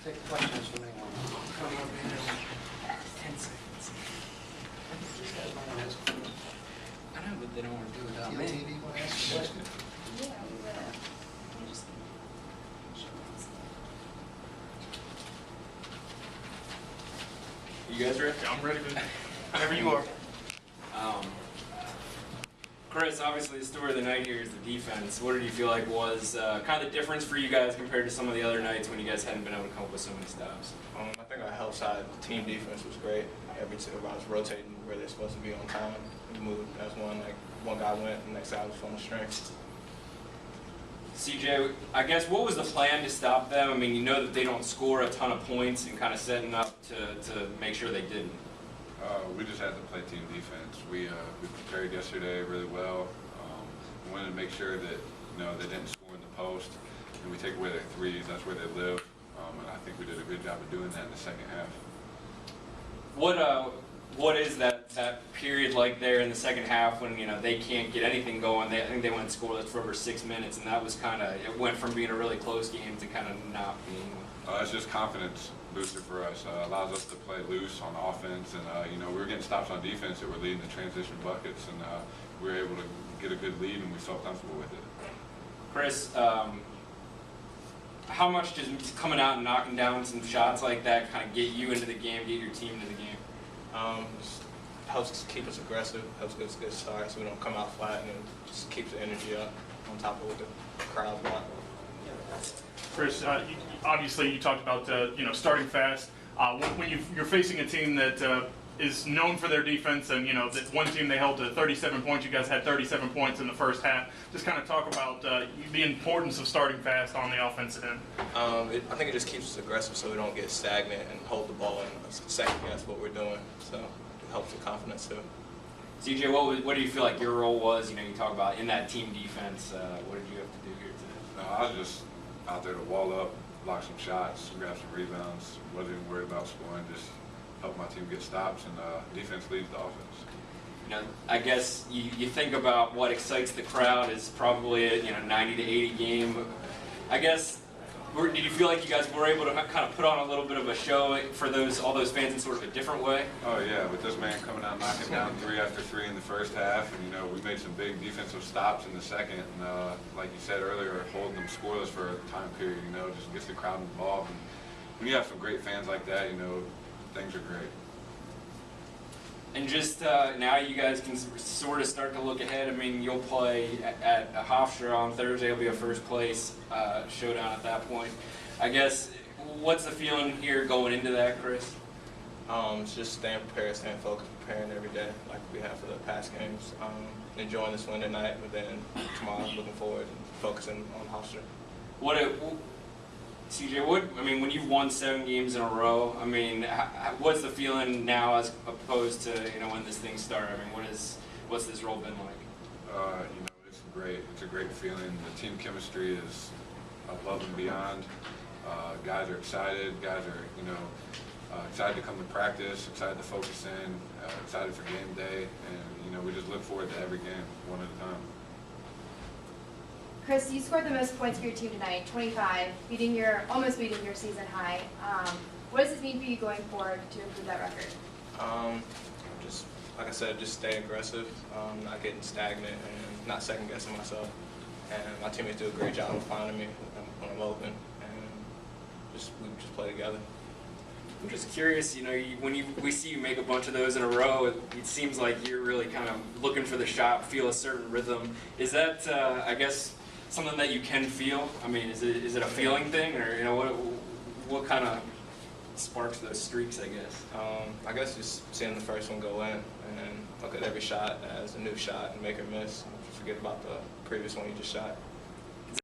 Take questions from anyone. Come over here. 10 seconds. These guys might want to ask questions. I know, but they don't want to do it without me. TV want to ask a question? Yeah, we would have. We just. You guys ready? I'm ready whenever you are. Chris, obviously the story of the night here is the defense. What did you feel like was kind of the difference for you guys compared to some of the other nights when you guys hadn't been able to come up with so many stops? I think our help side team defense was great. Every time I was rotating where they're supposed to be on time. We moved as one. Like one guy went, the next guy was on the strength. C.J., I guess what was the plan to stop them? I mean, you know that they don't score a ton of points and kind of setting up to make sure they didn't. We just had to play team defense. We prepared yesterday really well. We wanted to make sure that they didn't score in the post, and we take away their threes. That's where they live, and I think we did a good job of doing that in the second half. What is that period like there in the second half when they can't get anything going? I think they went scoreless for over 6 minutes, and that was it went from being a really close game to kind of not being. It's just confidence booster for us. Allows us to play loose on offense, and we were getting stops on defense that were leading to transition buckets, and we were able to get a good lead, and we felt comfortable with it. Chris, how much does coming out and knocking down some shots like that kind of get you into the game, get your team into the game? Just helps us keep us aggressive, helps get us a good start so we don't come out flat, and just keeps the energy up on top of what the crowd want. Chris, obviously you talked about starting fast. When you're facing a team that is known for their defense, and that one team they held to 37 points, you guys had 37 points in the first half. Just kind of talk about the importance of starting fast on the offensive end. I think it just keeps us aggressive so we don't get stagnant and hold the ball and second guess what we're doing. So it helps with confidence too. CJ, what do you feel like your role was? You talk about in that team defense. What did you have to do here today? I was just out there to wall up, block some shots, grab some rebounds. Wasn't even worried about scoring, just help my team get stops, and defense leads the offense. I guess you think about what excites the crowd is probably a 90 to 80 game. I guess, did you feel like you guys were able to kind of put on a little bit of a show for all those fans in sort of a different way? Oh yeah, with this man coming out knocking down 3 after 3 in the first half, and we made some big defensive stops in the second, and like you said earlier, holding them scoreless for a time period, just gets the crowd involved. And when you have some great fans like that, things are great. And just now you guys can sort of start to look ahead. I mean, you'll play at Hofstra on Thursday. It'll be a first place showdown at that point. I guess, what's the feeling here going into that, Chris? It's just staying prepared, staying focused, preparing every day like we have for the past games. Enjoying this win tonight, but then tomorrow looking forward and focusing on Hofstra. CJ, when you've won 7 games in a row, what's the feeling now as opposed to when this thing started? What's this role been like? It's great. It's a great feeling. The team chemistry is above and beyond. Guys are excited. Guys are excited to come to practice, excited to focus in, excited for game day, and we just look forward to every game one at a time. Chris, you scored the most points for your team tonight, 25, almost beating your season high. What does this mean for you going forward to improve that record? Just like I said, just stay aggressive, not getting stagnant, and not second guessing myself. And my teammates do a great job of finding me when I'm open, and we just play together. I'm just curious, when we see you make a bunch of those in a row, it seems like you're really kind of looking for the shot, feel a certain rhythm. Is that, I guess, something that you can feel? Is it a feeling thing, or what kind of sparks those streaks? I guess Just seeing the first one go in, and look at every shot as a new shot and make or miss. Forget about the previous one you just shot.